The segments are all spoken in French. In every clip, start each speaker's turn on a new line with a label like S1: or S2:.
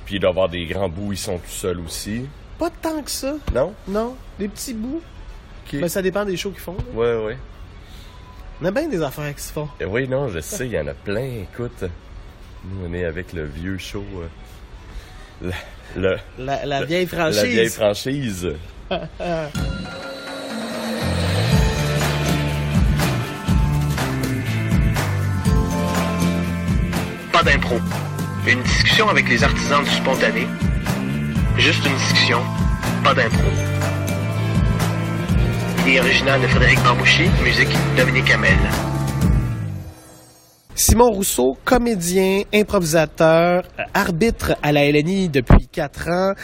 S1: Puis il doit y avoir des grands bouts, ils sont tout seuls aussi.
S2: Pas tant que ça.
S1: Non?
S2: Non, des petits bouts.
S1: Okay.
S2: Mais ça dépend des shows qu'ils font. Là.
S1: Ouais.
S2: On a bien des affaires qui se font.
S1: Oui, non, je sais, il y en a plein. Écoute, nous, on est avec le vieux show.
S2: La vieille franchise.
S1: La vieille franchise.
S3: Pas d'impro. Une discussion avec les artisans du spontané. Juste une discussion, pas d'impro. Idée originale de Frédéric Bambouchi, musique Dominique Hamel.
S2: Simon Rousseau, comédien, improvisateur, arbitre à la LNI depuis 4 ans,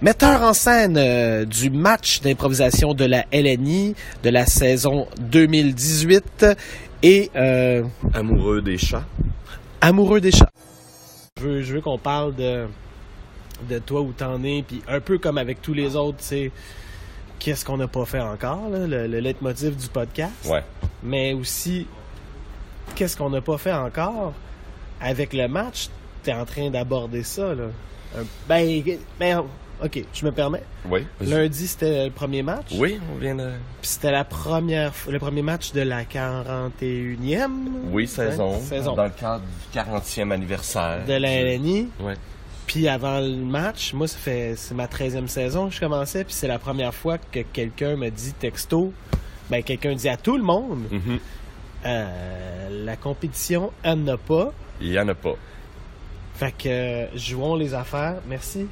S2: metteur en scène du match d'improvisation de la LNI de la saison 2018 et...
S1: Amoureux des chats.
S2: Amoureux des chats. Je veux qu'on parle de toi où t'en es, puis un peu comme avec tous les autres, c'est qu'est-ce qu'on n'a pas fait encore, là, le leitmotiv du podcast.
S1: Ouais. Mais
S2: aussi... Qu'est-ce qu'on n'a pas fait encore avec le match? T'es en train d'aborder ça, là. OK, je me permets.
S1: Oui.
S2: Lundi, c'était le premier match.
S1: Oui, on vient de...
S2: Puis c'était le premier match de la 41e...
S1: Oui, saison.
S2: Dans
S1: le cadre du 40e anniversaire.
S2: De la LNI.
S1: Oui.
S2: Puis avant le match, moi, c'est ma 13e saison que je commençais, puis c'est la première fois que quelqu'un me dit texto, quelqu'un dit à tout le monde...
S1: Mm-hmm.
S2: La compétition, elle n'a pas.
S1: Il n'y en a pas.
S2: Fait que jouons les affaires. Merci.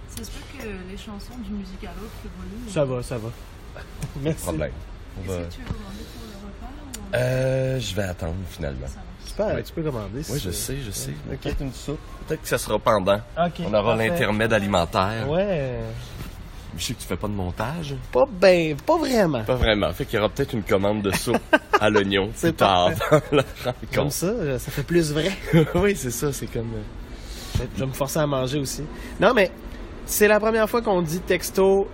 S4: Ça se peut que les chansons du musical autre évoluent.
S2: Ça va. Merci.
S1: Pas de problème.
S4: Est-ce que tu veux commander pour le repas ou...
S1: Je vais attendre finalement.
S2: Super, tu peux commander.
S1: Oui, je sais.
S2: Okay.
S1: Peut-être une soupe. Peut-être que ça sera pendant.
S2: Okay,
S1: on aura
S2: parfait.
S1: l'intermède alimentaire.
S2: Ouais.
S1: Je sais que tu fais pas de montage.
S2: Pas vraiment.
S1: Pas vraiment. Fait qu'il y aura peut-être une commande de soupe à l'oignon plus tard dans la rencontre.
S2: Comme ça fait plus vrai.
S1: Oui, c'est ça, c'est comme...
S2: Je vais me forcer à manger aussi. Non, mais c'est la première fois qu'on dit texto,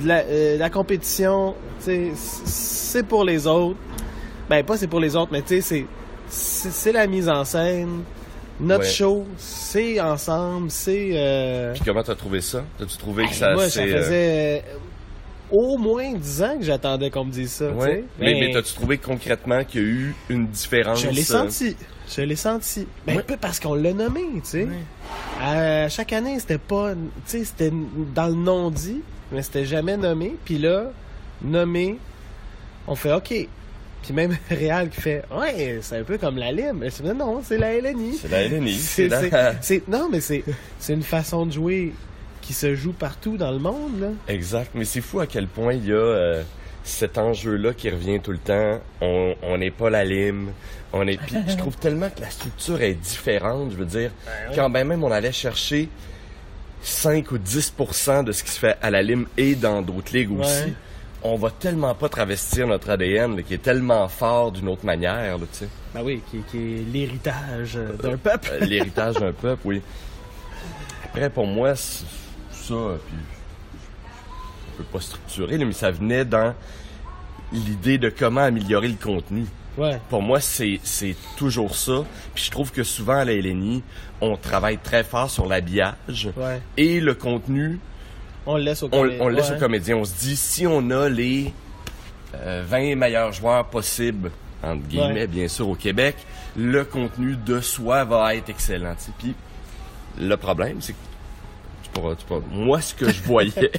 S2: la compétition, c'est pour les autres. Pas c'est pour les autres, mais c'est la mise en scène. Notre show, c'est ensemble, c'est...
S1: Puis comment t'as trouvé ça? T'as-tu trouvé que ça...
S2: Moi, ça faisait au moins 10 ans que j'attendais qu'on me dise ça.
S1: Ouais. Mais t'as-tu trouvé concrètement qu'il y a eu une différence?
S2: Je l'ai senti. Peu parce qu'on l'a nommé, tu sais. Ouais. Chaque année, c'était pas... Tu sais, c'était dans le non-dit, mais c'était jamais nommé. Puis là, nommé, on fait OK. Puis même Réal qui fait « Ouais, c'est un peu comme la Lime. » Mais je dis « Non, c'est la LNI. »
S1: C'est la LNI.
S2: Non, mais c'est une façon de jouer qui se joue partout dans le monde, là.
S1: Exact. Mais c'est fou à quel point il y a cet enjeu-là qui revient tout le temps. On n'est pas la Lime. Puis je trouve tellement que la structure est différente. Je veux dire, quand même on allait chercher 5 ou 10% de ce qui se fait à la Lime et dans d'autres ligues aussi. On va tellement pas travestir notre ADN là, qui est tellement fort d'une autre manière, là, tu sais.
S2: Ben oui, qui est l'héritage d'un peuple.
S1: L'héritage d'un peuple, oui. Après, pour moi, ça, puis on peut pas structurer, là, mais ça venait dans l'idée de comment améliorer le contenu.
S2: Ouais.
S1: Pour moi, c'est toujours ça. Puis je trouve que souvent à la LNI, on travaille très fort sur l'habillage et le contenu.
S2: On le laisse aux
S1: comédiens. On se dit, si on a les 20 meilleurs joueurs possibles, entre guillemets, bien sûr, au Québec, le contenu de soi va être excellent. T'sais. Puis le problème, c'est que moi, ce que je voyais,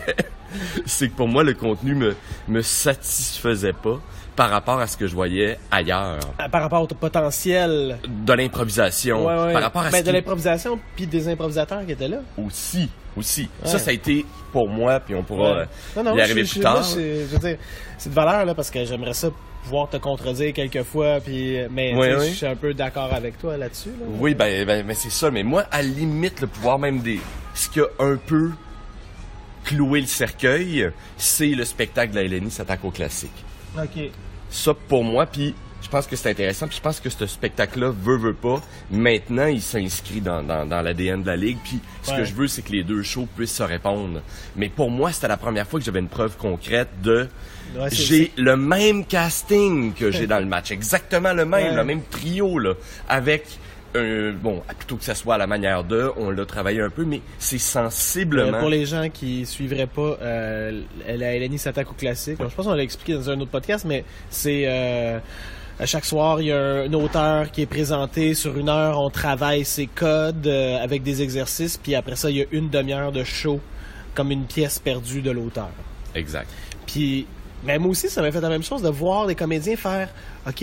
S1: c'est que pour moi, le contenu me satisfaisait pas par rapport à ce que je voyais ailleurs.
S2: Par rapport au potentiel
S1: de l'improvisation. Par rapport à
S2: de l'improvisation puis des improvisateurs qui étaient là. Aussi.
S1: Ouais. Ça a été pour moi, puis on pourra y arriver plus tard.
S2: Je veux dire, c'est de valeur, là, parce que j'aimerais ça pouvoir te contredire quelques fois, mais je suis un peu d'accord avec toi là-dessus. Là.
S1: Oui, ben c'est ça. Mais moi, à la limite, le pouvoir même ce qui a un peu cloué le cercueil, c'est le spectacle de la LNI s'attaque au classique.
S2: OK.
S1: Ça, pour moi, puis je pense que c'est intéressant, puis je pense que ce spectacle-là, veut pas, maintenant, il s'inscrit dans l'ADN de la Ligue, puis ce que je veux, c'est que les deux shows puissent se répondre. Mais pour moi, c'était la première fois que j'avais une preuve concrète de... j'ai le même casting que j'ai dans le match, exactement le même trio, là, avec bon, plutôt que ça soit à la manière de, on l'a travaillé un peu, mais c'est sensiblement...
S2: Pour les gens qui suivraient pas, la LNI s'attaque au classique. Je pense qu'on l'a expliqué dans un autre podcast, mais c'est... à chaque soir, il y a un auteur qui est présenté. Sur 1 heure, on travaille ses codes avec des exercices, puis après ça, il y a 1 demi-heure de show, comme une pièce perdue de l'auteur.
S1: Exact.
S2: Puis, mais moi aussi, ça m'a fait la même chose de voir des comédiens faire « OK,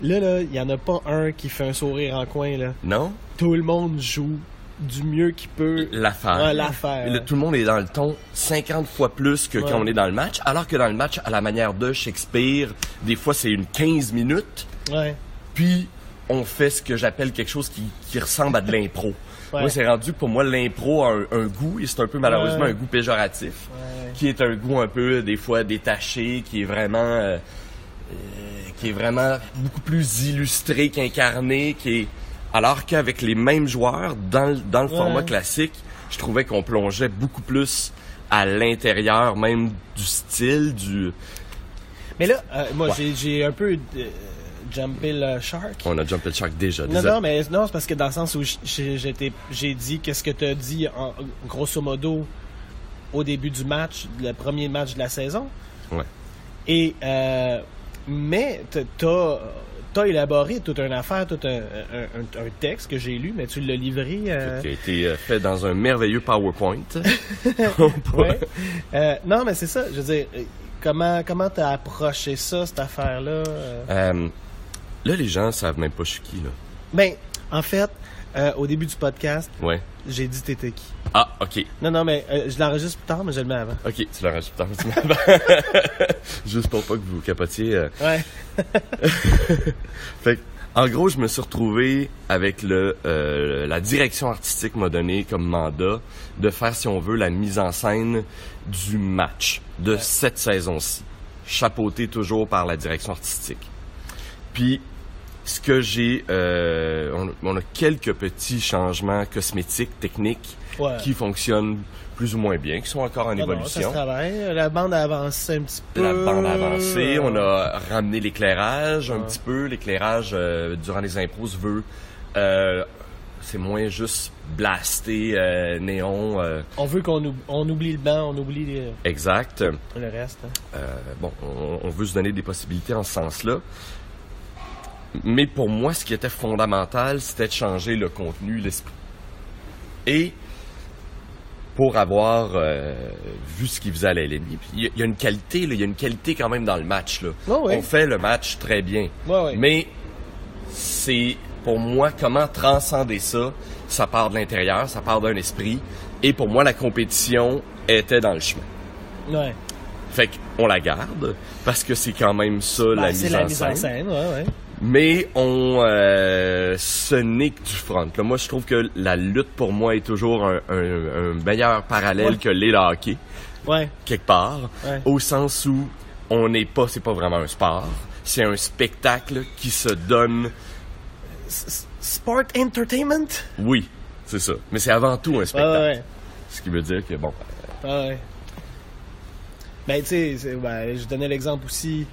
S2: là, il y en a pas un qui fait un sourire en coin, là.
S1: Non?
S2: Tout le monde joue du mieux qu'il peut.
S1: L'affaire.
S2: Ouais, l'affaire.
S1: Tout le monde est dans le ton 50 fois plus que quand on est dans le match, alors que dans le match, à la manière de Shakespeare, des fois, c'est une 15 minutes.
S2: Ouais.
S1: Puis, on fait ce que j'appelle quelque chose qui ressemble à de l'impro.
S2: Ouais.
S1: Moi, c'est rendu que pour moi, l'impro a un goût, et c'est un peu malheureusement
S2: Ouais.
S1: un goût péjoratif, qui est un goût un peu, des fois, détaché, qui est vraiment beaucoup plus illustré qu'incarné, alors qu'avec les mêmes joueurs, dans le format classique, je trouvais qu'on plongeait beaucoup plus à l'intérieur même du style,
S2: Mais là, moi, j'ai un peu jumpé le shark.
S1: On a jumpé le shark déjà.
S2: Non, mais non, c'est parce que dans le sens où j'ai dit qu'est-ce que tu as dit, grosso modo, au début du match, le premier match de la saison.
S1: Ouais.
S2: Et, mais t'as élaboré toute une affaire, tout un texte que j'ai lu, mais tu l'as livré.
S1: Qui a été fait dans un merveilleux PowerPoint.
S2: Ouais. Non, mais c'est ça. Je veux dire, comment t'as approché ça, cette affaire-là?
S1: Là, les gens savent même pas je suis qui, là.
S2: Ben, en fait, au début du podcast,
S1: Ouais.
S2: j'ai dit t'étais qui.
S1: Ah, OK.
S2: Non, mais je l'enregistre plus tard, mais je le mets avant.
S1: OK, tu l'as rajouté juste pour pas que vous capotiez.
S2: Ouais.
S1: Fait que, en gros, je me suis retrouvé avec la direction artistique m'a donné comme mandat de faire, si on veut, la mise en scène du match de cette saison-ci. Chapeauté toujours par la direction artistique. Puis, ce que j'ai... on a quelques petits changements cosmétiques, techniques, qui fonctionnent plus ou moins bien, qui sont encore en évolution.
S2: Ça se travaille. La bande a avancé un petit peu.
S1: La bande a avancé. On a ramené l'éclairage un petit peu. L'éclairage, durant les impros, se veut... c'est moins juste blasté, néon.
S2: On veut qu'on oublie le banc, on oublie
S1: Exact.
S2: le reste. Hein.
S1: Bon, on veut se donner des possibilités en ce sens-là. Mais pour moi, ce qui était fondamental, c'était de changer le contenu, l'esprit. Et pour avoir vu ce qu'il faisait à la LNI, il y a une qualité, là, il y a une qualité quand même dans le match. Là.
S2: Oh oui.
S1: On fait le match très bien.
S2: Ouais, oui.
S1: Mais c'est, pour moi, comment transcender ça, ça part de l'intérieur, ça part d'un esprit. Et pour moi, la compétition était dans le chemin.
S2: Ouais.
S1: Fait qu'on la garde, parce que c'est quand même ça, la mise en scène.
S2: Ouais.
S1: Mais ce n'est que du front. Là, moi, je trouve que la lutte, pour moi, est toujours un meilleur parallèle que le hockey, quelque part, au sens où c'est pas vraiment un sport, c'est un spectacle qui se donne...
S2: Sport entertainment?
S1: Oui, c'est ça. Mais c'est avant tout un spectacle.
S2: Ouais.
S1: Ce qui veut dire que, bon...
S2: Ouais. Ben, tu sais, je donnais l'exemple aussi...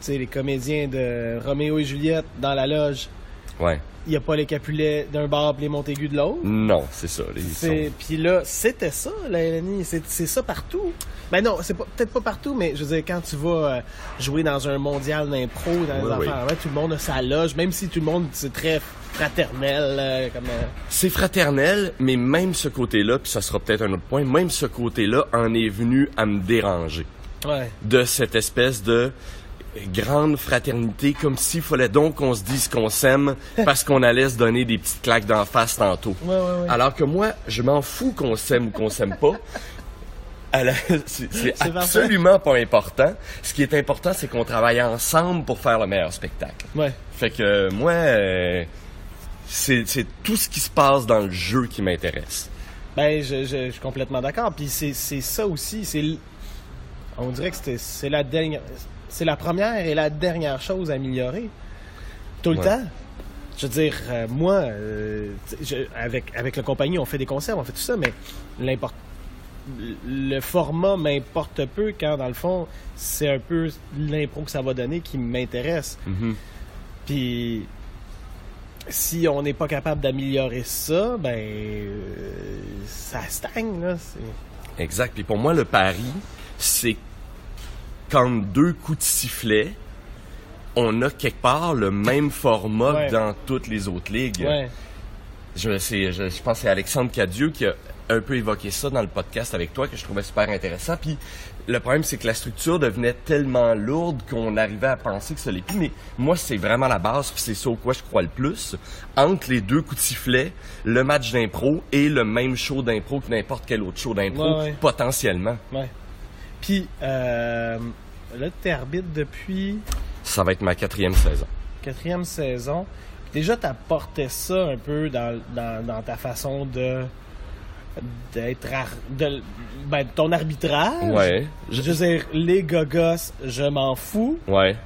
S2: Tu sais, les comédiens de Roméo et Juliette dans la loge. Ouais. Il n'y a pas les Capulet d'un bord et les Montaigu de l'autre.
S1: Non, c'est ça.
S2: Puis là, c'était ça, la LNI. C'est ça partout. Ben non, c'est peut-être pas partout, mais je veux dire, quand tu vas jouer dans un mondial d'impro, dans les affaires, tout le monde a sa loge, même si tout le monde, c'est très fraternel.
S1: C'est fraternel, mais même ce côté-là, puis ça sera peut-être un autre point, même ce côté-là en est venu à me déranger. Ouais. De cette espèce de... grande fraternité, comme s'il fallait donc qu'on se dise qu'on s'aime parce qu'on allait se donner des petites claques d'en face tantôt.
S2: Ouais.
S1: Alors que moi, je m'en fous qu'on s'aime ou qu'on s'aime pas. C'est absolument pas important. Ce qui est important, c'est qu'on travaille ensemble pour faire le meilleur spectacle. Ouais. Fait que moi, c'est tout ce qui se passe dans le jeu qui m'intéresse.
S2: Ben, je suis complètement d'accord. Puis c'est ça aussi. On dirait que c'est la dernière... C'est la première et la dernière chose à améliorer. Tout le temps. Je veux dire, moi, avec la compagnie, on fait des concerts, on fait tout ça, mais le format m'importe peu quand, dans le fond, c'est un peu l'impro que ça va donner qui m'intéresse. Mm-hmm. Puis, si on n'est pas capable d'améliorer ça, ça stagne, là.
S1: Exact. Puis pour moi, le pari, c'est comme 2 coups de sifflet, on a quelque part le même format que dans toutes les autres ligues.
S2: Ouais.
S1: Je pense que c'est Alexandre Cadieux qui a un peu évoqué ça dans le podcast avec toi, que je trouvais super intéressant. Puis le problème, c'est que la structure devenait tellement lourde qu'on arrivait à penser que ça l'est plus. Mais moi, c'est vraiment la base, puis c'est ça au quoi je crois le plus. Entre les 2 coups de sifflet, le match d'impro et le même show d'impro que n'importe quel autre show d'impro, potentiellement.
S2: Ouais. Puis, là, t'es arbitre depuis...
S1: Ça va être ma 4e saison.
S2: 4e saison. Déjà, t'apportais ça un peu dans ta façon de ton arbitrage.
S1: Ouais.
S2: Je veux dire, les gogos, je m'en fous.
S1: Ouais.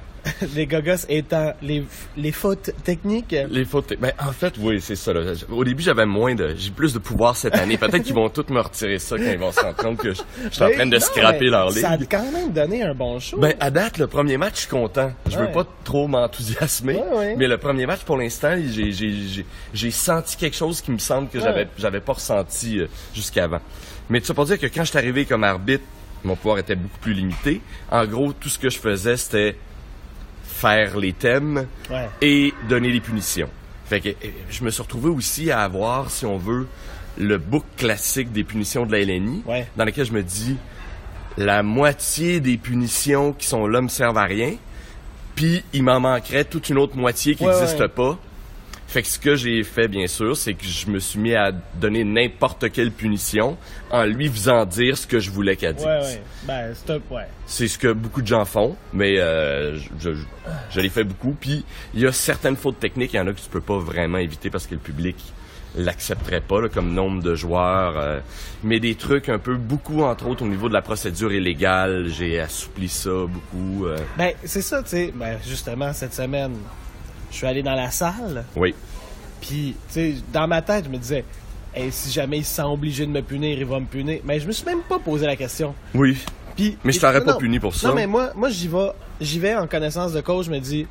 S2: Les gogos étant les fautes techniques.
S1: Les fautes en fait, oui, c'est ça. Là. Au début, j'ai plus de pouvoir cette année. Peut-être qu'ils vont tous me retirer ça quand ils vont se rendre compte que je suis en train de scraper leur ligue.
S2: Ça a quand même donné un bon show.
S1: À date, le premier match, je suis content. Je veux pas trop m'enthousiasmer, mais le premier match, pour l'instant, j'ai senti quelque chose qui me semble que j'avais pas ressenti jusqu'avant. Mais tu sais pas dire que quand je suis arrivé comme arbitre, mon pouvoir était beaucoup plus limité. En gros, tout ce que je faisais, c'était faire les thèmes et donner les punitions. Fait que je me suis retrouvé aussi à avoir, si on veut, le book classique des punitions de la LNI, dans lequel je me dis, la moitié des punitions qui sont là me servent à rien, puis il m'en manquerait toute une autre moitié qui n'existe pas. Fait que ce que j'ai fait, bien sûr, c'est que je me suis mis à donner n'importe quelle punition en lui faisant dire ce que je voulais qu'elle dise. C'est ce que beaucoup de gens font, mais je l'ai fait beaucoup. Puis il y a certaines fautes techniques, il y en a que tu peux pas vraiment éviter parce que le public l'accepterait pas, là, comme nombre de joueurs. Mais des trucs un peu, beaucoup, entre autres, au niveau de la procédure illégale, j'ai assoupli ça beaucoup.
S2: C'est ça, tu sais. Justement, cette semaine... Je suis allé dans la salle.
S1: Oui.
S2: Puis, tu sais, dans ma tête, je me disais, si jamais il se sent obligé de me punir, il va me punir. Mais je me suis même pas posé la question.
S1: Oui. Puis, mais je t'aurais pas puni pour ça.
S2: Non, mais moi j'y vais en connaissance de cause. Je me dis,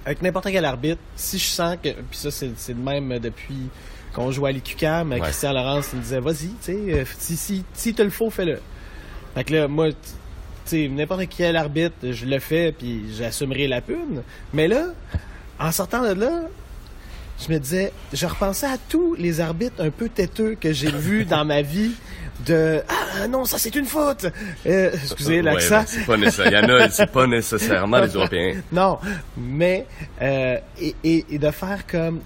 S2: avec n'importe quel arbitre, si je sens que... Puis ça, c'est le même depuis qu'on jouait à l'IQCAM. Christian Laurence me disait, vas-y, tu sais, si te le faut, fais-le. Fait que là, moi... sais, n'importe quel arbitre, je le fais, puis j'assumerai la pune. Mais là, en sortant de là, je me disais, je repensais à tous les arbitres un peu têteux que j'ai vus dans ma vie. Ah non, ça c'est une faute. Excusez l'accent.
S1: C'est pas nécessaire. Il y en a, c'est pas nécessairement les Européens.
S2: Non, mais et de faire comme,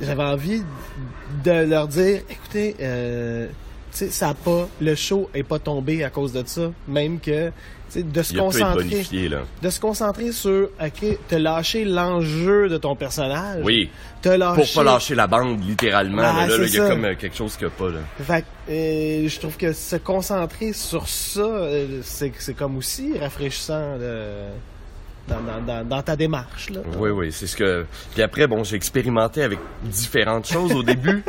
S2: j'avais envie de leur dire, écoutez, tu sais, ça a pas, le show est pas tombé à cause de ça, même que de se concentrer sur, ok, te lâcher l'enjeu de ton personnage.
S1: Oui. Pour pas lâcher la bande, littéralement. Là, il y a comme quelque chose qu'il n'y a pas, là. Fait
S2: que, je trouve que se concentrer sur ça, c'est comme aussi rafraîchissant, dans ta démarche, là.
S1: Oui, c'est ce que... Puis après, bon, j'ai expérimenté avec différentes choses au début.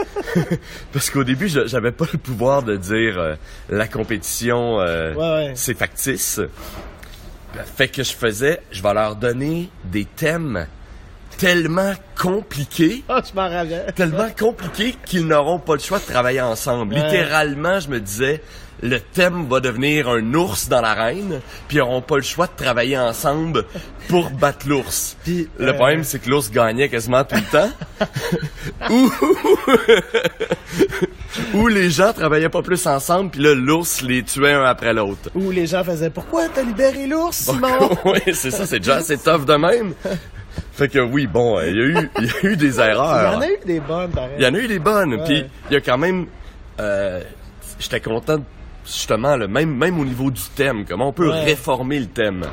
S1: Parce qu'au début, j'avais pas le pouvoir de dire la compétition, c'est factice. Fait que je vais leur donner des thèmes tellement compliqués.
S2: Je m'en rappelle.
S1: Tellement compliqués qu'ils n'auront pas le choix de travailler ensemble. Ouais. Littéralement, je me disais... Le thème va devenir un ours dans l'arène, puis ils n'auront pas le choix de travailler ensemble pour battre l'ours. Puis, le problème, c'est que l'ours gagnait quasiment tout le temps. Ou les gens travaillaient pas plus ensemble, puis là, l'ours les tuait un après l'autre.
S2: Ou les gens faisaient « Pourquoi t'as libéré l'ours, Simon? »
S1: Oui, c'est ça, c'est déjà assez tough de même. Fait que oui, bon, il y a eu des erreurs.
S2: Il y en a eu des bonnes, pareil.
S1: Il y en a eu des bonnes, puis il y a quand même... j'étais content justement, même au niveau du thème, comment on peut réformer le thème.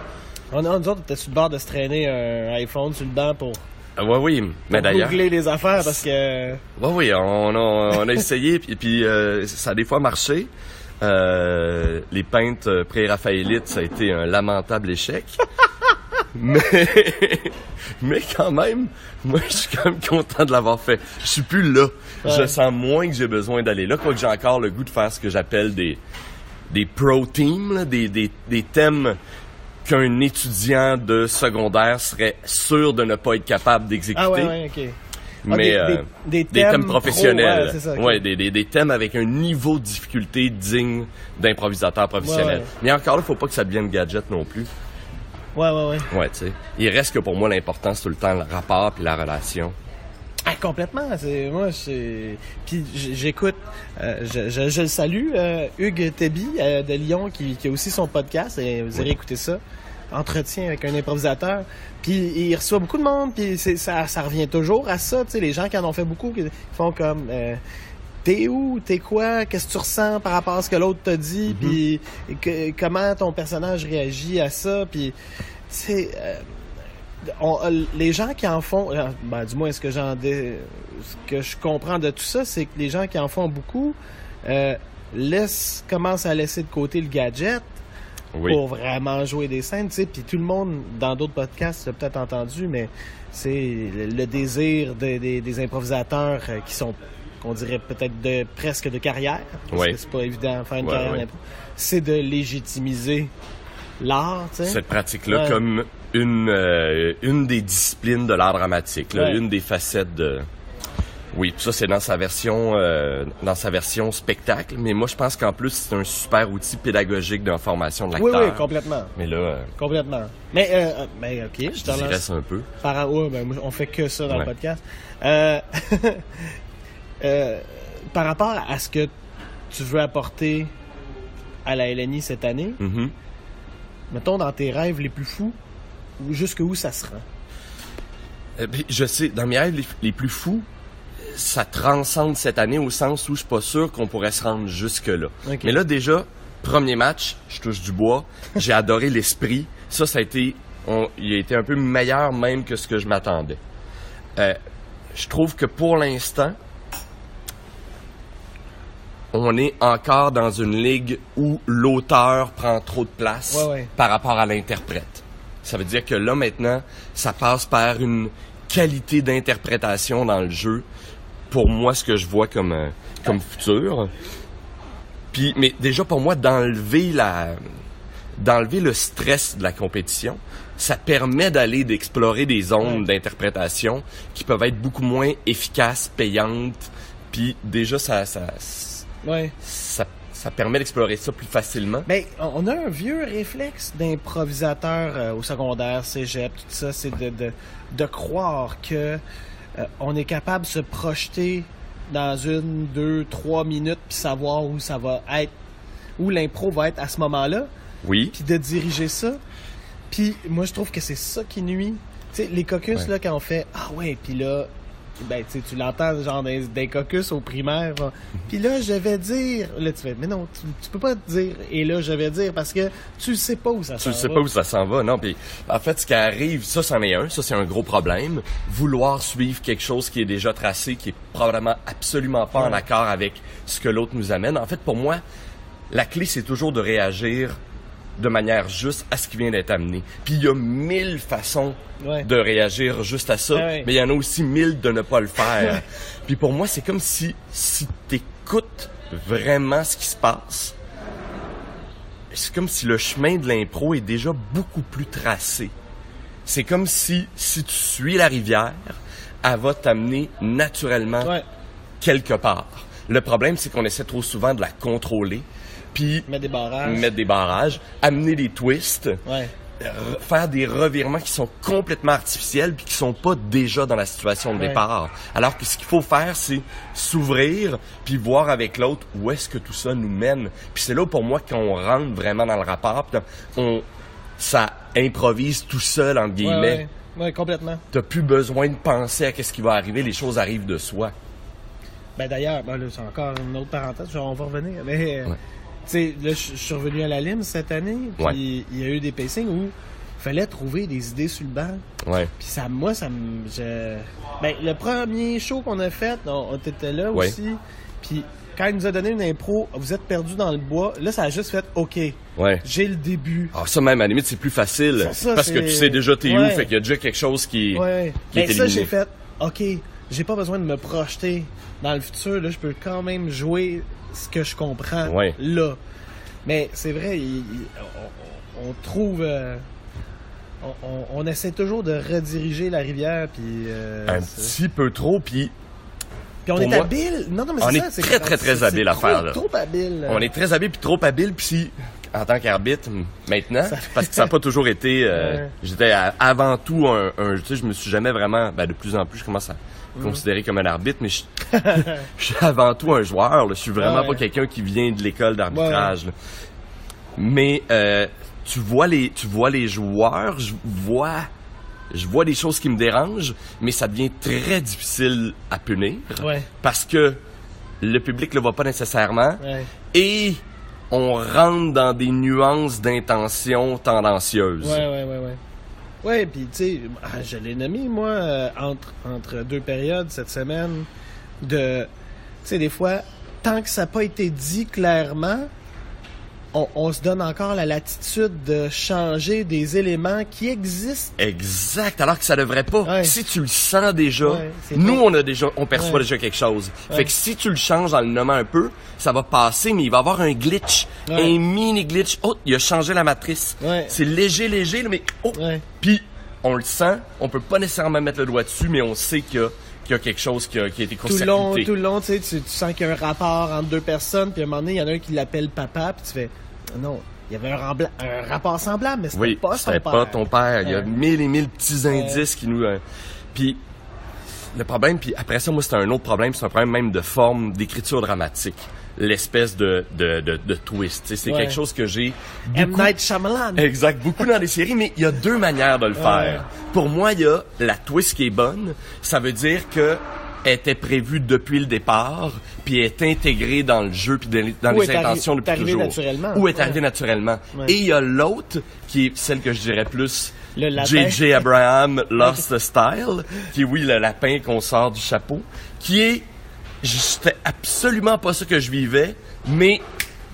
S2: Nous autres, on était sur le bord de se traîner un iPhone sur le banc pour...
S1: Oui, mais d'ailleurs...
S2: googler les affaires, parce que...
S1: Oui, on a essayé, puis ça a des fois marché. Les peintes pré-raphaélites, ça a été un lamentable échec. mais quand même, moi, je suis quand même content de l'avoir fait. Je suis plus là. Ouais. Je sens moins que j'ai besoin d'aller là, quoique j'ai encore le goût de faire ce que j'appelle des pro teams, là, des thèmes qu'un étudiant de secondaire serait sûr de ne pas être capable d'exécuter.
S2: OK.
S1: mais
S2: des
S1: thèmes professionnels.
S2: ouais, c'est ça, okay.
S1: Ouais, des thèmes avec un niveau de difficulté digne d'improvisateur professionnel.
S2: Ouais.
S1: Mais encore là, faut pas que ça devienne gadget non plus.
S2: Ouais.
S1: Ouais, tu sais. Il reste que pour moi, l'important, c'est tout le temps le rapport puis la relation.
S2: Ah, complètement. Puis j'écoute, je le salue, Hugues Théby de Lyon, qui a aussi son podcast, et vous irez écouter ça. Entretien avec un improvisateur. Puis il reçoit beaucoup de monde, puis ça revient toujours à ça. Tu sais, les gens qui en ont fait beaucoup, qui font comme... T'es où? T'es quoi? Qu'est-ce que tu ressens par rapport à ce que l'autre t'a dit? Puis comment ton personnage réagit à ça? Puis, tu sais... les gens qui en font, du moins ce que je comprends de tout ça, c'est que les gens qui en font beaucoup commencent à laisser de côté le gadget pour vraiment jouer des scènes, tu sais. Puis tout le monde, dans d'autres podcasts, l'a peut-être entendu, mais c'est le désir des improvisateurs qui sont, on dirait peut-être presque de carrière, parce que c'est pas évident de faire une carrière d'impro, c'est de légitimiser l'art, tu sais.
S1: Cette pratique-là comme une des disciplines de l'art dramatique, là, une des facettes de... Oui, ça c'est dans sa version spectacle, mais moi je pense qu'en plus c'est un super outil pédagogique d'information de l'acteur.
S2: Oui, complètement.
S1: Mais là...
S2: Complètement. Mais ok, je t'en
S1: reste un peu.
S2: On fait que ça dans le podcast. Par rapport à ce que tu veux apporter à la LNI cette année, mettons dans tes rêves les plus fous, jusqu'où ça se rend?
S1: Je sais, dans mes rêves les plus fous, ça transcende cette année au sens où je suis pas sûr qu'on pourrait se rendre jusque-là. Okay. Mais là, déjà, premier match, je touche du bois, j'ai adoré l'esprit. Ça a été... il a été un peu meilleur même que ce que je m'attendais. Je trouve que pour l'instant, on est encore dans une ligue où l'auteur prend trop de place par rapport à l'interprète. Ça veut dire que là, maintenant, ça passe par une qualité d'interprétation dans le jeu. Pour moi, ce que je vois comme futur. Puis, mais déjà, pour moi, d'enlever le stress de la compétition, ça permet d'explorer des zones d'interprétation qui peuvent être beaucoup moins efficaces, payantes. Puis déjà, ça permet d'explorer ça plus facilement.
S2: Ben, on a un vieux réflexe d'improvisateur au secondaire, cégep, tout ça, c'est de croire que on est capable de se projeter dans 1, 2, 3 minutes puis savoir où ça va être, où l'impro va être à ce moment-là.
S1: Oui.
S2: Puis de diriger ça. Puis moi, je trouve que c'est ça qui nuit. Tu sais, les caucus, là, quand on fait « Ah ouais, puis là... » Ben, tu l'entends, genre, des caucus au primaire. Puis là, je vais dire... Là, tu fais, mais non, tu peux pas te dire. Et là, je vais dire, parce que tu sais pas où ça s'en va.
S1: Tu sais pas où ça s'en va, non. Puis, en fait, ce qui arrive, ça, c'en est un. Ça, c'est un gros problème. Vouloir suivre quelque chose qui est déjà tracé, qui est probablement absolument pas en accord avec ce que l'autre nous amène. En fait, pour moi, la clé, c'est toujours de réagir de manière juste à ce qui vient d'être amené. Puis il y a 1000 façons de réagir juste à ça, mais il y en a aussi 1000 de ne pas le faire. Puis pour moi, c'est comme si t'écoutes vraiment ce qui se passe, c'est comme si le chemin de l'impro est déjà beaucoup plus tracé. C'est comme si tu suis la rivière, elle va t'amener naturellement quelque part. Le problème, c'est qu'on essaie trop souvent de la contrôler, puis mettre des barrages, amener des twists, faire des revirements qui sont complètement artificiels puis qui sont pas déjà dans la situation de départ. Alors que ce qu'il faut faire, c'est s'ouvrir puis voir avec l'autre où est-ce que tout ça nous mène. Puis c'est là pour moi qu'on rentre vraiment dans le rapport. Ça improvise tout seul, entre guillemets.
S2: Oui, complètement.
S1: T'as plus besoin de penser à qu'est-ce qui va arriver, les choses arrivent de soi.
S2: Ben d'ailleurs, là, c'est encore une autre parenthèse, on va revenir, mais... Tu sais, là, je suis revenu à la LIM cette année, puis il y a eu des pacings où il fallait trouver des idées sur le banc. Puis Ben, le premier show qu'on a fait, on était là aussi, puis quand il nous a donné une impro, vous êtes perdu dans le bois, là, ça a juste fait « OK, j'ai le début. »
S1: Ah, ça même, à la limite, c'est plus facile, parce que tu sais déjà t'es où, fait qu'il y a déjà quelque chose qui est éliminé.
S2: Ça, j'ai fait « OK, j'ai pas besoin de me projeter dans le futur, là, je peux quand même jouer... ce que je comprends là. Mais c'est vrai, on on essaie toujours de rediriger la rivière, puis...
S1: un petit peu trop, puis
S2: on est habile. Non, mais
S1: c'est ça. On est très habile à faire, là.
S2: Trop habile.
S1: On est très habile, puis trop habile, puis si... En tant qu'arbitre, maintenant, parce que ça n'a pas toujours été... J'étais avant tout tu sais, je me suis jamais vraiment... de plus en plus, je commence à considérer comme un arbitre, mais je suis avant tout un joueur. Là. Je suis vraiment pas quelqu'un qui vient de l'école d'arbitrage. Mais tu vois les joueurs, je vois des choses qui me dérangent, mais ça devient très difficile à punir. Parce que le public le voit pas nécessairement. Et... on rentre dans des nuances d'intention tendancieuses.
S2: Ouais, puis tu sais, je l'ai nommé, moi, entre deux périodes cette semaine, tu sais, des fois, tant que ça n'a pas été dit clairement, on se donne encore la latitude de changer des éléments qui existent.
S1: Exact, alors que ça devrait pas. Si tu le sens déjà, nous, on perçoit déjà quelque chose. Fait que si tu le changes en le nommant un peu, ça va passer, mais il va y avoir un glitch, un mini glitch. Oh, il a changé la matrice. C'est léger, mais puis on le sent, on peut pas nécessairement mettre le doigt dessus, mais on sait qu'il y a quelque chose qui a été court-circuité.
S2: Tout le long, tu sens qu'il y a un rapport entre deux personnes, puis à un moment donné, il y en a un qui l'appelle papa, puis tu fais... Non, il y avait un rapport semblable, mais c'était pas son père.
S1: C'était pas ton père. Il y a mille et mille petits indices qui nous... Puis le problème, puis après ça, moi, c'était un autre problème. C'est un problème même de forme, d'écriture dramatique. L'espèce de twist. C'est quelque chose que j'ai...
S2: M. Night Shyamalan.
S1: Exact. Beaucoup dans les séries, mais il y a deux manières de le faire. Pour moi, il y a la twist qui est bonne. Ça veut dire que était prévue depuis le départ, puis est intégrée dans le jeu, puis dans les intentions depuis toujours. Ou est arrivée naturellement. Et il y a l'autre, qui est celle que je dirais plus J.J. Abraham, Lost Style, qui est, le lapin qu'on sort du chapeau, qui est... C'était absolument pas ça que je vivais, mais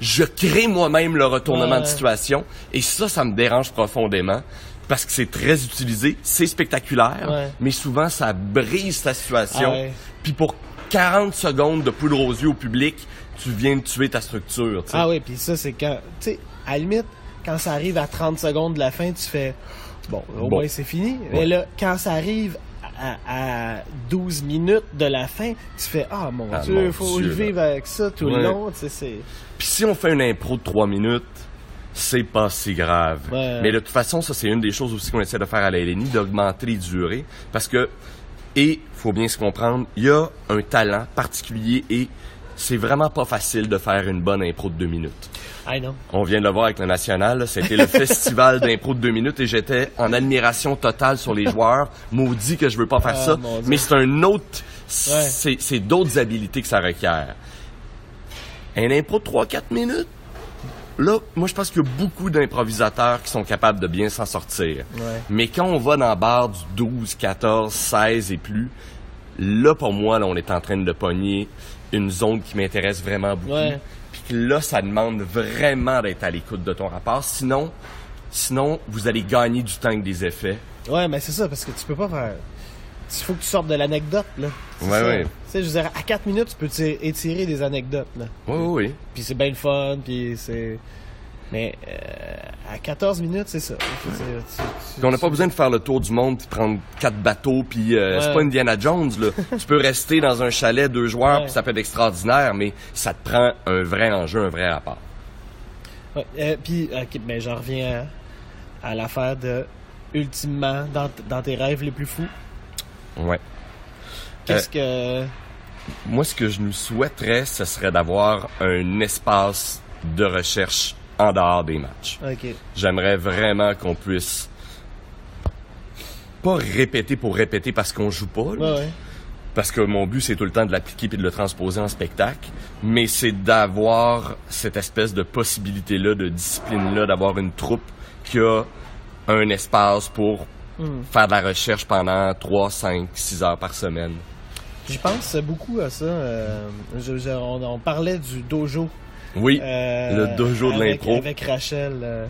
S1: je crée moi-même le retournement de situation, et ça me dérange profondément. Parce que c'est très utilisé, c'est spectaculaire, mais souvent, ça brise ta situation. Puis pour 40 secondes de poudre aux yeux au public, tu viens de tuer ta structure. T'sais.
S2: Ah oui, puis ça, c'est quand... Tu sais, à la limite, quand ça arrive à 30 secondes de la fin, tu fais... Bon, au moins, c'est fini. Mais là, quand ça arrive à 12 minutes de la fin, tu fais « Ah, mon Dieu, il faut vivre avec ça tout le long. »
S1: Puis si on fait une impro de 3 minutes... c'est pas si grave. Mais de toute façon, ça, c'est une des choses aussi qu'on essaie de faire à la LNI, d'augmenter les durées. Parce que, faut bien se comprendre, il y a un talent particulier et c'est vraiment pas facile de faire une bonne impro de 2 minutes. On vient de le voir avec le National, c'était le festival d'impro de 2 minutes et j'étais en admiration totale sur les joueurs. Maudit que je veux pas faire ça, mais c'est un autre... C'est d'autres habilités que ça requiert. Un impro de 3-4 minutes, là, moi, je pense qu'il y a beaucoup d'improvisateurs qui sont capables de bien s'en sortir. Mais quand on va dans la barre du 12, 14, 16 et plus, là, pour moi, là, on est en train de pogner une zone qui m'intéresse vraiment beaucoup. Puis que là, ça demande vraiment d'être à l'écoute de ton rapport. Sinon, vous allez gagner du temps avec des effets.
S2: Ouais, mais c'est ça, parce que tu peux pas faire... Il faut que tu sortes de l'anecdote, là. Tu sais, je veux dire, à 4 minutes, tu peux étirer des anecdotes, là.
S1: Oui.
S2: Puis c'est bien le fun, puis c'est... Mais à 14 minutes, c'est ça.
S1: On n'a pas besoin de faire le tour du monde, puis prendre 4 bateaux, puis c'est pas Indiana Jones, là. Tu peux rester dans un chalet, 2 joueurs, puis ça peut être extraordinaire, mais ça te prend un vrai enjeu, un vrai rapport.
S2: Puis, ben, j'en reviens à l'affaire de, ultimement, dans tes rêves les plus fous. Qu'est-ce que...
S1: Moi, ce que je nous souhaiterais, ce serait d'avoir un espace de recherche en dehors des matchs. J'aimerais vraiment qu'on puisse pas répéter pour répéter parce qu'on joue pas, là. Parce que mon but, c'est tout le temps de l'appliquer puis de le transposer en spectacle, mais c'est d'avoir cette espèce de possibilité-là, de discipline-là, d'avoir une troupe qui a un espace pour faire de la recherche pendant 3, 5, 6 heures par semaine.
S2: Je pense beaucoup à ça. On parlait du dojo.
S1: Oui, le dojo de l'impro.
S2: Avec Rachel,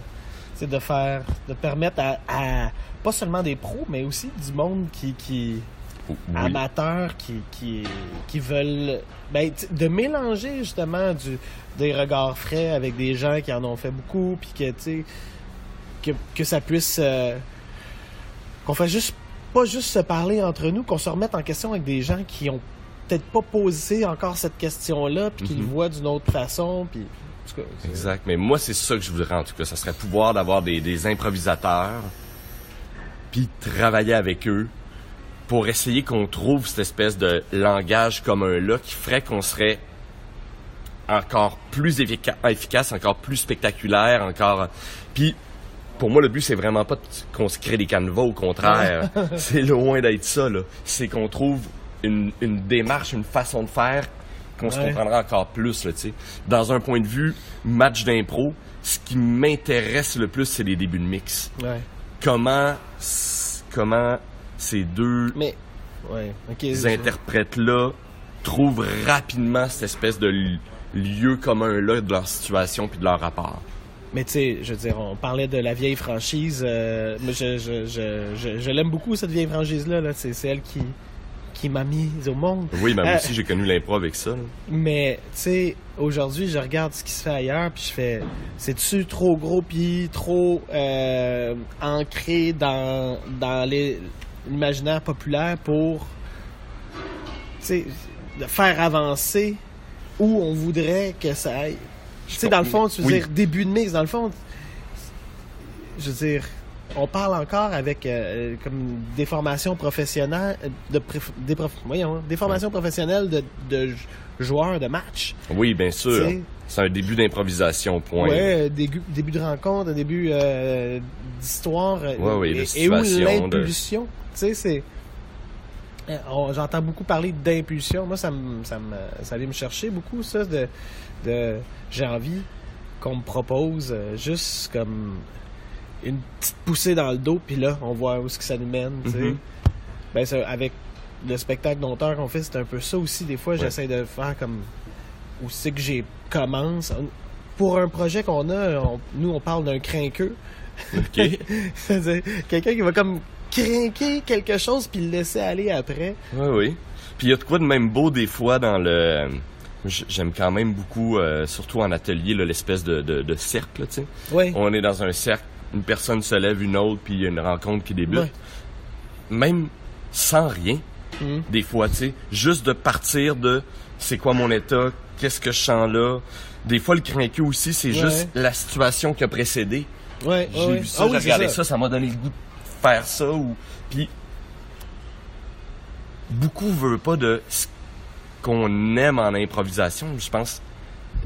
S2: c'est de permettre à pas seulement des pros, mais aussi du monde qui amateurs qui veulent de mélanger justement des regards frais avec des gens qui en ont fait beaucoup, puis que tu sais que ça puisse qu'on fasse pas juste se parler entre nous, qu'on se remette en question avec des gens qui ont peut-être pas posé encore cette question-là, puis qui le voient d'une autre façon, puis... En tout cas,
S1: exact. Mais moi, c'est ça que je voudrais, en tout cas. Ça serait pouvoir d'avoir des improvisateurs, puis travailler avec eux pour essayer qu'on trouve cette espèce de langage commun-là qui ferait qu'on serait encore plus efficace, encore plus spectaculaire, encore... Puis, pour moi, le but, c'est vraiment pas qu'on se crée des canevas, au contraire. C'est loin d'être ça, là. C'est qu'on trouve une démarche, une façon de faire qu'on se comprendra encore plus, là, tu sais. Dans un point de vue match d'impro, ce qui m'intéresse le plus, c'est les débuts de mix.
S2: Ouais.
S1: Comment ces deux interprètes-là trouvent rapidement cette espèce de lieu commun-là de leur situation puis de leur rapport.
S2: Mais tu sais, je veux dire, on parlait de la vieille franchise. Mais je l'aime beaucoup, cette vieille franchise-là. Là. C'est elle qui m'a mise au monde.
S1: Oui, mais moi aussi, j'ai connu l'impro avec ça. Là.
S2: Mais, tu sais, aujourd'hui, je regarde ce qui se fait ailleurs, puis je fais... C'est-tu trop gros, puis trop ancré dans l'imaginaire populaire pour, tu sais, faire avancer où on voudrait que ça aille? Tu sais, dans le fond, tu veux dire, début de mix, dans le fond, je veux dire... On parle encore avec comme des formations professionnelles, des formations professionnelles de joueurs de match.
S1: Oui, bien sûr. T'sais, c'est un début d'improvisation, point.
S2: Oui, début de rencontre, un début d'histoire.
S1: Oui,
S2: et où l'impulsion. Tu sais, c'est... J'entends beaucoup parler d'impulsion. Moi, ça vient me chercher beaucoup, ça, de j'ai envie qu'on me propose juste comme... une petite poussée dans le dos, puis là, on voit où est-ce que ça nous mène, tu sais. Ben, ça, avec le spectacle d'auteur qu'on fait, c'est un peu ça aussi. Des fois, j'essaie de faire comme... Où c'est que j'ai commence. Pour un projet qu'on a, nous, on parle d'un crinqueux.
S1: OK.
S2: C'est-à-dire, quelqu'un qui va comme crinquer quelque chose, puis le laisser aller après.
S1: Oui, oui. Puis il y a de quoi de même beau, des fois, dans le... J'aime quand même beaucoup, surtout en atelier, là, l'espèce de cercle, tu sais.
S2: Oui.
S1: On est dans un cercle, une personne se lève, une autre, puis il y a une rencontre qui débute.
S2: Ouais.
S1: Même sans rien, des fois, tu sais, juste de partir de c'est quoi mon état, qu'est-ce que je sens là. Des fois, le crinqueux aussi, c'est juste la situation qui a précédé.
S2: Ouais,
S1: j'ai vu ça, j'ai regardé ça m'a donné le goût de faire ça. Puis, beaucoup veulent pas de ce qu'on aime en improvisation. Je pense...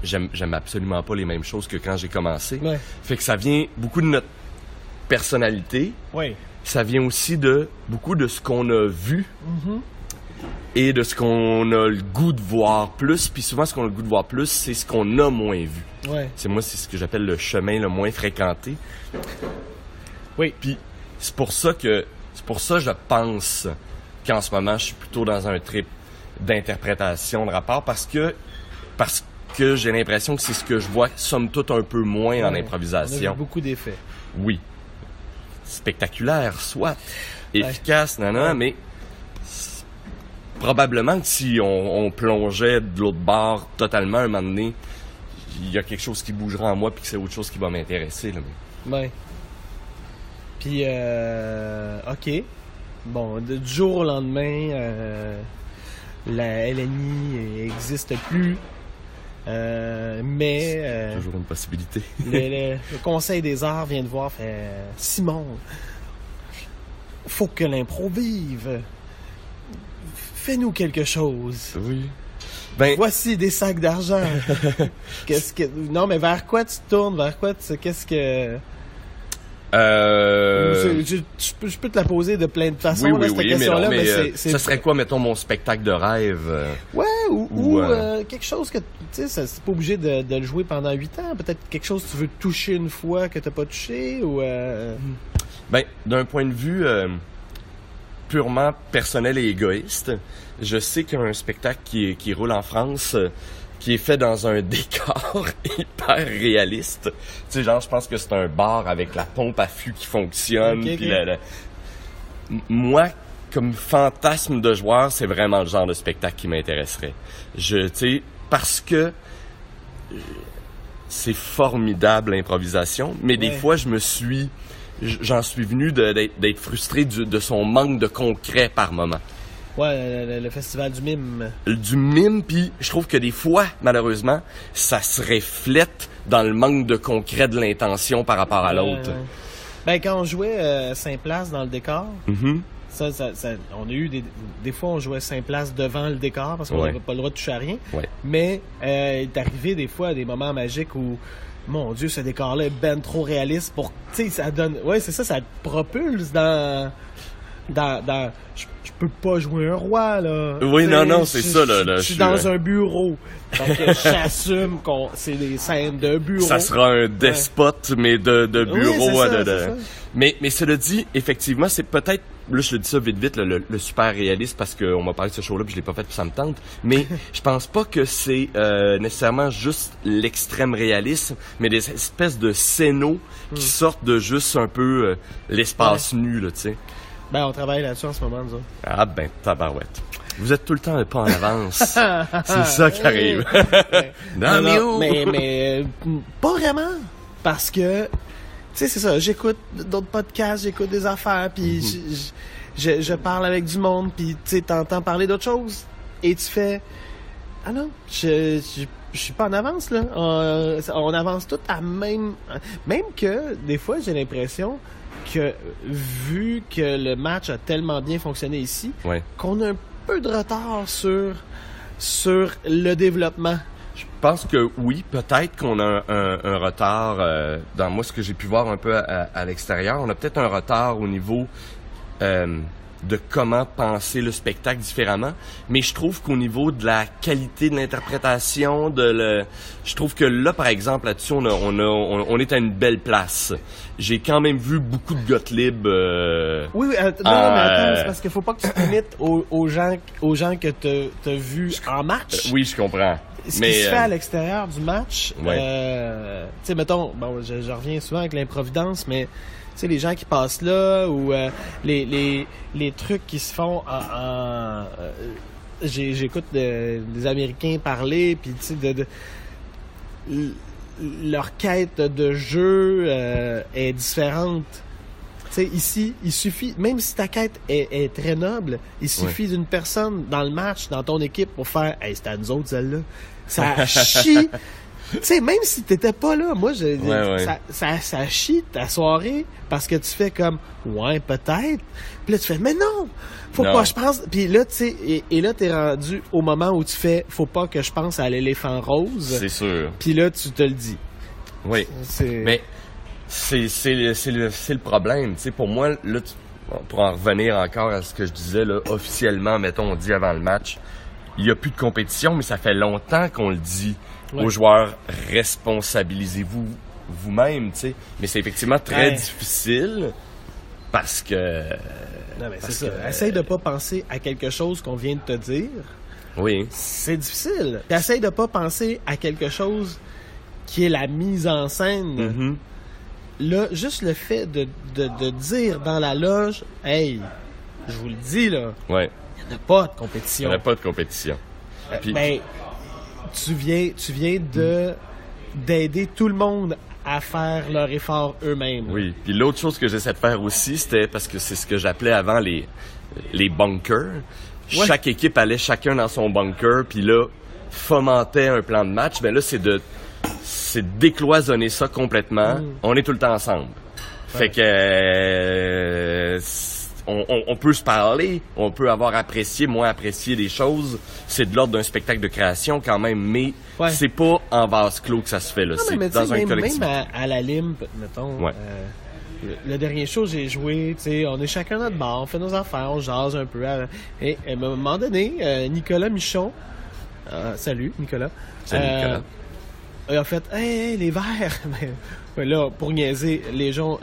S1: J'aime absolument pas les mêmes choses que quand j'ai commencé.
S2: Ouais.
S1: Fait que ça vient beaucoup de notre personnalité.
S2: Ouais.
S1: Ça vient aussi de beaucoup de ce qu'on a vu et de ce qu'on a le goût de voir plus. Puis souvent, ce qu'on a le goût de voir plus, c'est ce qu'on a moins vu.
S2: Ouais.
S1: C'est ce que j'appelle le chemin le moins fréquenté.
S2: Oui.
S1: Puis c'est pour ça, je pense qu'en ce moment, je suis plutôt dans un trip d'interprétation de rapport parce que j'ai l'impression que c'est ce que je vois, somme toute, un peu moins en improvisation.
S2: On a vu beaucoup d'effets.
S1: Oui. Spectaculaire, soit. Efficace, mais probablement que si on plongeait de l'autre bord totalement, un moment donné, il y a quelque chose qui bougera en moi puis que c'est autre chose qui va m'intéresser. Là.
S2: Ouais. Puis, OK. Bon, du jour au lendemain, la LNI n'existe plus. Mais
S1: toujours une possibilité.
S2: le Conseil des arts vient de voir, fait Simon, faut que l'impro vive. Fais-nous quelque chose.
S1: Oui.
S2: Voici des sacs d'argent. Non, mais vers quoi tu te tournes? Vers quoi qu'est-ce que... Je peux te la poser de plein de façons, cette question-là, mais
S1: ça serait quoi, mettons, mon spectacle de rêve?
S2: Ouais, ou quelque chose que, tu sais, c'est pas obligé de le jouer pendant 8 ans. Peut-être quelque chose que tu veux toucher une fois que t'as pas touché, ou...
S1: d'un point de vue purement personnel et égoïste, je sais qu'il y a un spectacle qui roule en France... qui est fait dans un décor hyper réaliste. Tu sais, genre, je pense que c'est un bar avec la pompe à fût qui fonctionne. Okay. Moi, comme fantasme de joueur, c'est vraiment le genre de spectacle qui m'intéresserait. Tu sais, parce que c'est formidable l'improvisation, mais des fois, je me suis j'en suis venu d'être frustré de son manque de concret par moment.
S2: Ouais, le festival du mime.
S1: Du mime, puis je trouve que des fois, malheureusement, ça se reflète dans le manque de concret de l'intention par rapport à l'autre.
S2: Ben, quand on jouait Saint-Place dans le décor, ça, on a eu des fois, on jouait Saint-Place devant le décor parce qu'on n'avait pas le droit de toucher à rien. Ouais. Mais il est arrivé des fois des moments magiques où, mon Dieu, ce décor-là est ben trop réaliste pour, tu sais, ça donne, ouais, c'est ça te propulse dans je peux pas jouer un roi, là.
S1: Oui, t'sais, non, c'est ça, là.
S2: Je suis dans un bureau. Donc, j'assume qu'on c'est des scènes de bureau.
S1: Ça sera un despote, mais de bureau.
S2: Oui, c'est ça.
S1: Mais cela dit, effectivement, c'est peut-être, là, je le dis ça vite, le super réaliste, parce qu'on m'a parlé de ce show-là, puis je l'ai pas fait, puis ça me tente. Mais je pense pas que c'est nécessairement juste l'extrême réalisme, mais des espèces de scénos qui sortent de juste un peu l'espace nu, là, tu sais.
S2: Ben, on travaille là-dessus en ce moment, nous autres.
S1: Ah ben, tabarouette. Vous êtes tout le temps un pas en avance. C'est ça qui arrive.
S2: Non, mais pas vraiment. Parce que, tu sais, c'est ça, j'écoute d'autres podcasts, j'écoute des affaires, puis je parle avec du monde, puis tu sais, t'entends parler d'autres choses. Et tu fais, ah non, je suis pas en avance, là. On avance tout à même que, des fois, j'ai l'impression que, vu que le match a tellement bien fonctionné ici, qu'on a un peu de retard sur le développement.
S1: Je pense que oui, peut-être qu'on a un retard, dans moi, ce que j'ai pu voir un peu à l'extérieur, on a peut-être un retard au niveau de comment penser le spectacle différemment, mais je trouve qu'au niveau de la qualité de l'interprétation, je trouve que là, par exemple, là-dessus, on est à une belle place. J'ai quand même vu beaucoup de Gottlieb.
S2: Oui, mais attends, c'est parce qu'il faut pas que tu te limites aux gens que t'as vus en match.
S1: Oui, je comprends.
S2: Ce qui se fait à l'extérieur du match, tu sais, mettons, bon, je reviens souvent avec l'improvidence, mais tu sais, les gens qui passent là, ou les trucs qui se font j'écoute des Américains parler, puis tu sais, leur quête de jeu est différente. Tu sais, ici, il suffit, même si ta quête est très noble, il suffit d'une personne dans le match, dans ton équipe, pour faire « Hey, c'est à nous autres, celle-là. » Ça chie. Tu sais, même si t'étais pas là, moi, ça chie ta soirée parce que tu fais comme « Ouais, peut-être. » Puis là, tu fais « Mais non! Faut pas, je pense... » Puis là, tu sais, et là, t'es rendu au moment où tu fais « Faut pas que je pense à l'éléphant rose. »
S1: C'est sûr.
S2: Puis là, tu te le dis.
S1: Oui. Mais c'est le problème. Tu sais, pour moi, là, pour en revenir encore à ce que je disais, là, officiellement, mettons, on dit avant le match, il y a plus de compétition, mais ça fait longtemps qu'on le dit aux joueurs, responsabilisez-vous vous-même, tu sais. Mais c'est effectivement très difficile parce que...
S2: Non, mais c'est ça. Essaye de pas penser à quelque chose qu'on vient de te dire.
S1: Oui.
S2: C'est difficile. Puis essaye de pas penser à quelque chose qui est la mise en scène. Là, juste le fait de dire dans la loge, « Hey, je vous le dis, là, il n'y en a pas de compétition. »
S1: Il n'y en a pas de compétition. Puis...
S2: Ben, tu viens d'aider tout le monde à faire leur effort eux-mêmes.
S1: Oui. Puis l'autre chose que j'essaie de faire aussi, c'était parce que c'est ce que j'appelais avant les bunkers. Chaque équipe allait chacun dans son bunker, puis là, fomentait un plan de match. Ben là, c'est décloisonner ça complètement. On est tout le temps ensemble. Fait que... on peut se parler, on peut avoir apprécié, moins apprécié des choses. C'est de l'ordre d'un spectacle de création quand même, mais c'est pas en vase clos que ça se fait, là. C'est dans un collectif.
S2: Même à la Lime, mettons, le dernier show, j'ai joué, tu sais, on est chacun notre bar, on fait nos affaires, on jase un peu. Et à un moment donné, Nicolas Michon, salut Nicolas.
S1: Salut Nicolas.
S2: Il a fait « Hey, les verres! » Mais là, pour niaiser, les gens...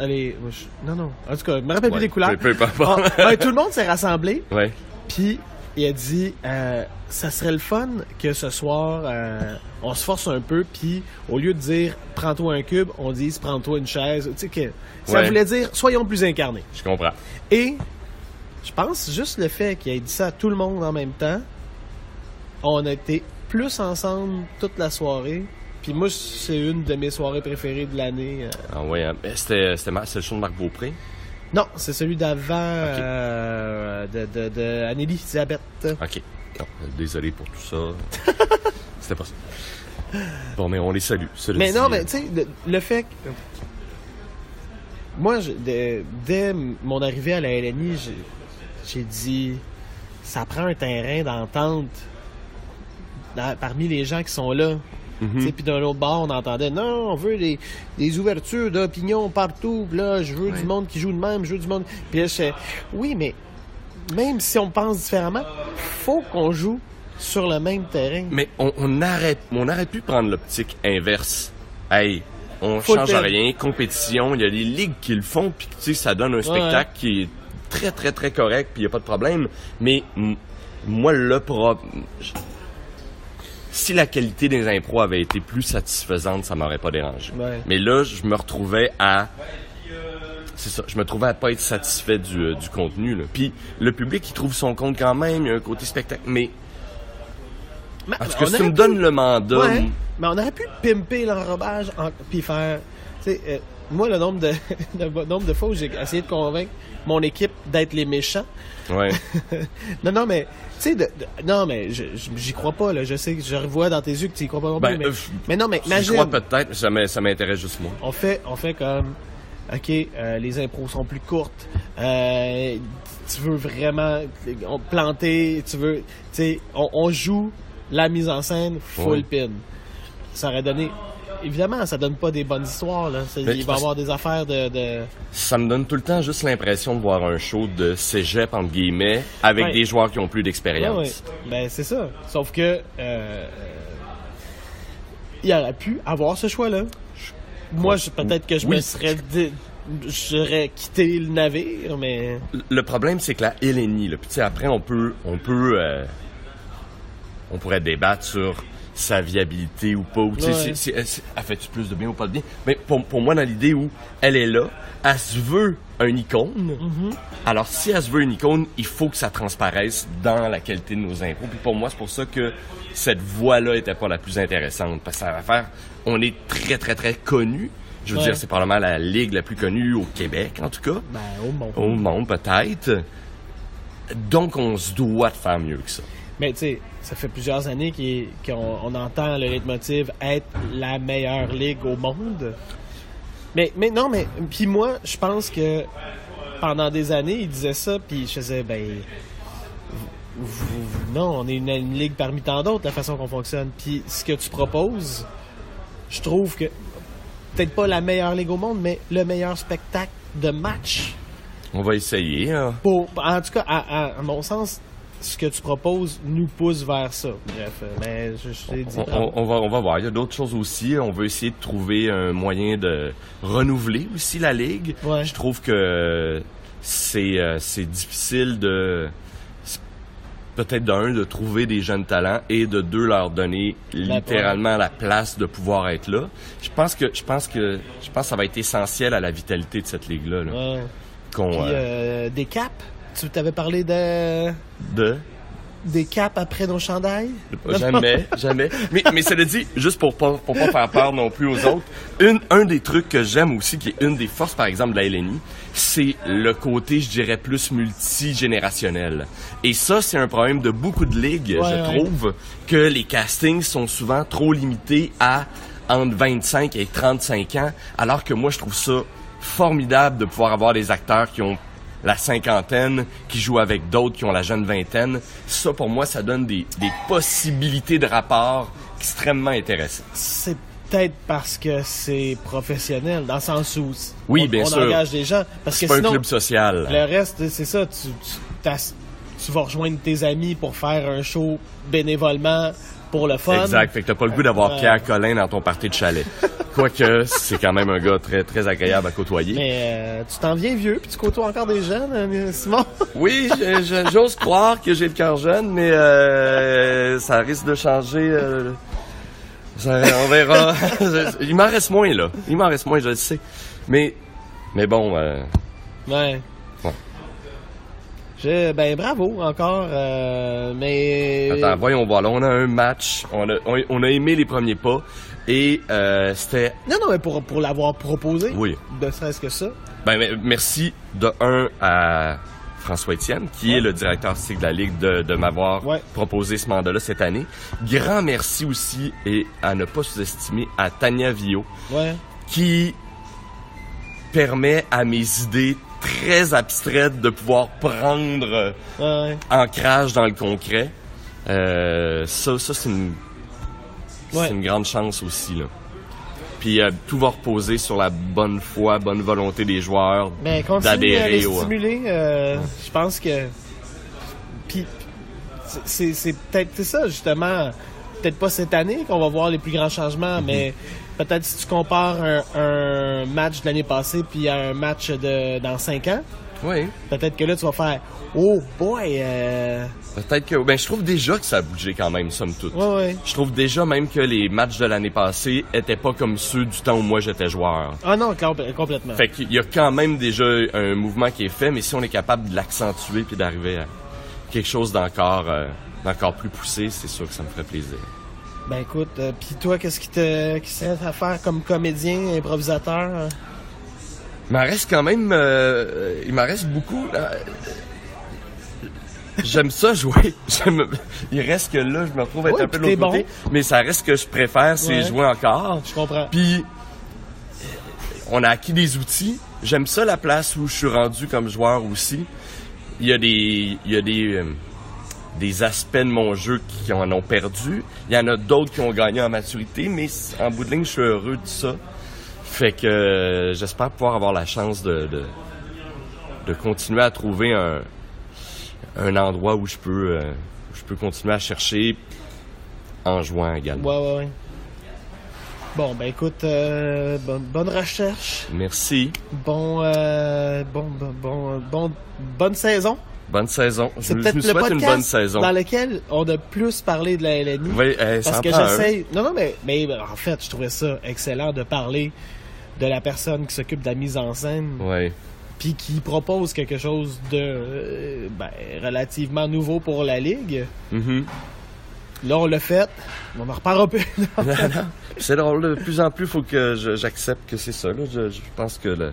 S2: Non. En tout cas, je me rappelle plus des couleurs. Tout le monde s'est rassemblé. Puis, il a dit ça serait le fun que ce soir, on se force un peu, puis au lieu de dire « Prends-toi un cube », on dise « Prends-toi une chaise ». Tu sais, que ça voulait dire « Soyons plus incarnés ».
S1: Je comprends.
S2: Et je pense juste le fait qu'il ait dit ça à tout le monde en même temps, on a été plus ensemble toute la soirée Puis moi, c'est une de mes soirées préférées de l'année.
S1: Ah ouais, hein. C'était le show de Marc Beaupré?
S2: Non, c'est celui d'avant
S1: Ok.
S2: de Anneli Elisabeth.
S1: OK. Non, désolé pour tout ça. C'était pas ça. Bon, mais on les salue. Cela
S2: Mais
S1: dit,
S2: non, mais tu sais, le fait que... Moi, dès mon arrivée à la LNI, j'ai dit, ça prend un terrain d'entente parmi les gens qui sont là. Tu sais, puis d'un autre bord, on entendait, non, on veut des ouvertures d'opinion partout. Puis là, je veux du monde qui joue de même, je veux du monde... Puis là, je fais, oui, mais même si on pense différemment, faut qu'on joue sur le même terrain.
S1: Mais on aurait pu prendre l'optique inverse. Hey, on
S2: Faut le
S1: change
S2: faire.
S1: rien, compétition, il y a des ligues qui le font, puis tu sais, ça donne un spectacle qui est très, très, très correct, puis il n'y a pas de problème. Mais moi, si la qualité des impros avait été plus satisfaisante, ça m'aurait pas dérangé.
S2: Ouais.
S1: Mais là, je me retrouvais à... C'est ça, je me trouvais à pas être satisfait du contenu, là. Puis le public, il trouve son compte quand même, il y a un côté spectacle, mais... En tout cas, si tu me donnes le mandat...
S2: Ouais, mais on aurait pu pimper l'enrobage puis faire... Tu sais, moi, le nombre de fois où j'ai essayé de convaincre mon équipe d'être les méchants...
S1: Ouais.
S2: non, mais... Tu sais, non, mais j'y crois pas, là. Je sais que je revois dans tes yeux que tu y crois pas non plus, mais non, mais
S1: Je
S2: imagine...
S1: crois peut-être, ça m'intéresse juste moi.
S2: On fait comme... OK, les impros sont plus courtes. Tu veux vraiment planter, tu veux... Tu sais, on joue la mise en scène full
S1: Ouais.
S2: pin. Ça aurait donné... Évidemment, ça donne pas des bonnes histoires, là.
S1: Mais
S2: Il va y avoir des affaires de...
S1: Ça me donne tout le temps juste l'impression de voir un show de cégep, entre guillemets, avec
S2: Ouais.
S1: des joueurs qui ont plus
S2: Ouais,
S1: d'expérience.
S2: ouais. Ben, c'est ça. Sauf que... il aurait pu avoir ce choix-là. Moi, peut-être que je me
S1: Oui.
S2: serais... J'aurais quitté le navire, mais...
S1: Le problème, c'est que la LNI, là, puis tu sais, après, on pourrait débattre sur sa viabilité ou pas. Ou, tu sais,
S2: Ouais.
S1: elle fait-tu plus de bien ou pas de bien? Mais pour moi, dans l'idée où elle est là, elle se veut un icône. Alors, si elle se veut une icône, il faut que ça transparaisse dans la qualité de nos impôts. Puis pour moi, c'est pour ça que cette voie-là était pas la plus intéressante. Parce que ça va faire... On est très, très, très connus. Je veux
S2: Ouais.
S1: dire, c'est probablement la ligue la plus connue au Québec, en tout cas.
S2: Ben, au monde.
S1: Au monde, peut-être. Donc, on se doit de faire mieux que ça.
S2: Mais tu sais, ça fait plusieurs années qu'on entend le leitmotiv être la meilleure ligue au monde. Mais non, mais puis moi, je pense que pendant des années, il disait ça, puis je faisais, ben, non, on est une ligue parmi tant d'autres, la façon qu'on fonctionne. Puis ce que tu proposes, je trouve que peut-être pas la meilleure ligue au monde, mais le meilleur spectacle de match.
S1: On va essayer. Hein.
S2: En tout cas, à mon sens, ce que tu proposes nous pousse vers ça. Bref, mais je t'ai dit...
S1: On va voir. Il y a d'autres choses aussi. On veut essayer de trouver un moyen de renouveler aussi la ligue.
S2: Ouais.
S1: Je trouve que c'est difficile de... Peut-être de trouver des jeunes talents et de deux, leur donner littéralement la place de pouvoir être là. Je pense que ça va être essentiel à la vitalité de cette ligue-là. Là.
S2: Ouais.
S1: Qu'on,
S2: Puis, des caps. Tu t'avais parlé des caps après nos chandails?
S1: Jamais. Mais cela dit, juste pour pas faire peur non plus aux autres, un des trucs que j'aime aussi, qui est une des forces, par exemple, de la LNI, c'est le côté, je dirais, plus multigénérationnel. Et ça, c'est un problème de beaucoup de ligues, je trouve, que les castings sont souvent trop limités à entre 25 et 35 ans, alors que moi, je trouve ça formidable de pouvoir avoir des acteurs qui ont la cinquantaine, qui jouent avec d'autres qui ont la jeune vingtaine. Ça, pour moi, ça donne des possibilités de rapport extrêmement intéressantes.
S2: C'est peut-être parce que c'est professionnel, dans le sens où
S1: Oui, bien
S2: on
S1: sûr.
S2: engage des gens. Parce
S1: C'est
S2: que
S1: pas
S2: sinon,
S1: un club social.
S2: le reste, c'est ça. Tu vas rejoindre tes amis pour faire un show bénévolement pour le fun.
S1: Exact. Fait que t'as pas le goût d'avoir Pierre Collin dans ton party de chalet. Quoique, c'est quand même un gars très, très agréable à côtoyer.
S2: Mais tu t'en viens vieux, puis tu côtoies encore des jeunes, Simon.
S1: Oui, j'ose croire que j'ai le cœur jeune, mais ça risque de changer. On verra. Il m'en reste moins, là. Je le sais. Mais bon...
S2: Ouais. Ben bravo encore, mais...
S1: Attends, voyons voir. Là, on a un match. On a aimé les premiers pas. Et c'était...
S2: Non, mais pour l'avoir proposé,
S1: oui.
S2: Ne serait-ce que ça.
S1: Ben, merci de à François Étienne, qui est le directeur artistique de la Ligue, de m'avoir proposé ce mandat-là cette année. Grand merci aussi, et à ne pas sous-estimer, à Tania Villot, qui permet à mes idées très abstraites de pouvoir prendre ancrage dans le concret. Ça c'est une grande chance aussi, là. Puis tout va reposer sur la bonne foi, bonne volonté des joueurs d'adhérer au...
S2: stimuler, je pense que... Puis c'est peut-être ça, justement. Peut-être pas cette année qu'on va voir les plus grands changements, mais peut-être si tu compares un match de l'année passée puis un match dans 5 ans, peut-être que là, tu vas faire « Oh boy!
S1: Peut-être que... Ben, je trouve déjà que ça a bougé quand même, somme toute. Je trouve déjà même que les matchs de l'année passée étaient pas comme ceux du temps où moi j'étais joueur.
S2: Ah non, complètement.
S1: Fait qu'il y a quand même déjà un mouvement qui est fait, mais si on est capable de l'accentuer puis d'arriver à quelque chose d'encore plus poussé, c'est sûr que ça me ferait plaisir.
S2: Ben écoute, puis toi, qu'est-ce qui serait à faire comme comédien, improvisateur?
S1: Il m'en reste quand même... il m'en reste beaucoup. J'aime ça jouer. Il reste que là, je me retrouve être un peu de l'autre côté. Mais ça reste que je préfère, c'est jouer encore.
S2: Je comprends.
S1: Puis, on a acquis des outils. J'aime ça, la place où je suis rendu comme joueur aussi. Il y a des aspects de mon jeu qui en ont perdu. Il y en a d'autres qui ont gagné en maturité, mais en bout de ligne, je suis heureux de ça. Fait que j'espère pouvoir avoir la chance de continuer à trouver un endroit où je peux continuer à chercher en jouant également.
S2: Ouais. Bon, ben écoute, bonne recherche.
S1: Merci.
S2: Bonne saison.
S1: Bonne saison.
S2: C'est peut-être le podcast
S1: une bonne saison
S2: dans lequel on a plus parlé de la LNI.
S1: Oui,
S2: parce que j'essaie... Non, mais en fait, je trouvais ça excellent de parler de la personne qui s'occupe de la mise en scène.
S1: Oui.
S2: Puis qui propose quelque chose de relativement nouveau pour la Ligue.
S1: Mm-hmm.
S2: Là, on l'a fait. On en reparlera plus.
S1: Non. C'est drôle. De plus en plus, il faut que j'accepte que c'est ça. Là. Je pense que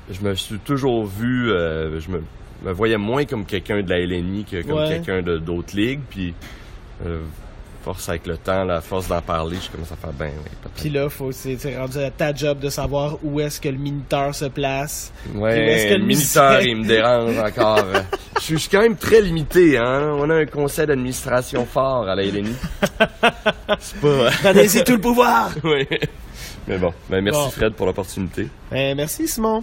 S1: je me suis toujours vu... je me voyais moins comme quelqu'un de la LNI que comme quelqu'un d'autres ligues. Puis... force avec le temps, à force d'en parler, je commence à faire
S2: Puis là, c'est rendu à ta job de savoir où est-ce que le minuteur se place.
S1: Ouais, le minuteur, il me dérange encore. Je suis quand même très limité, hein. On a un conseil d'administration fort à la LNI. C'est pas...
S2: Donnez-y tout le pouvoir!
S1: Oui. Mais bon, merci Fred pour l'opportunité.
S2: Merci Simon.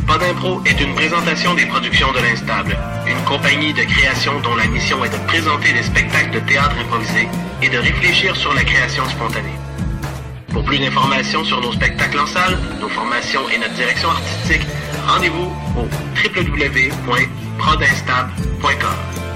S3: Pas d'impro est une présentation des productions de l'Instable, une compagnie de création dont la mission est de présenter des spectacles de théâtre improvisé et de réfléchir sur la création spontanée. Pour plus d'informations sur nos spectacles en salle, nos formations et notre direction artistique, rendez-vous au www.prodinstable.com.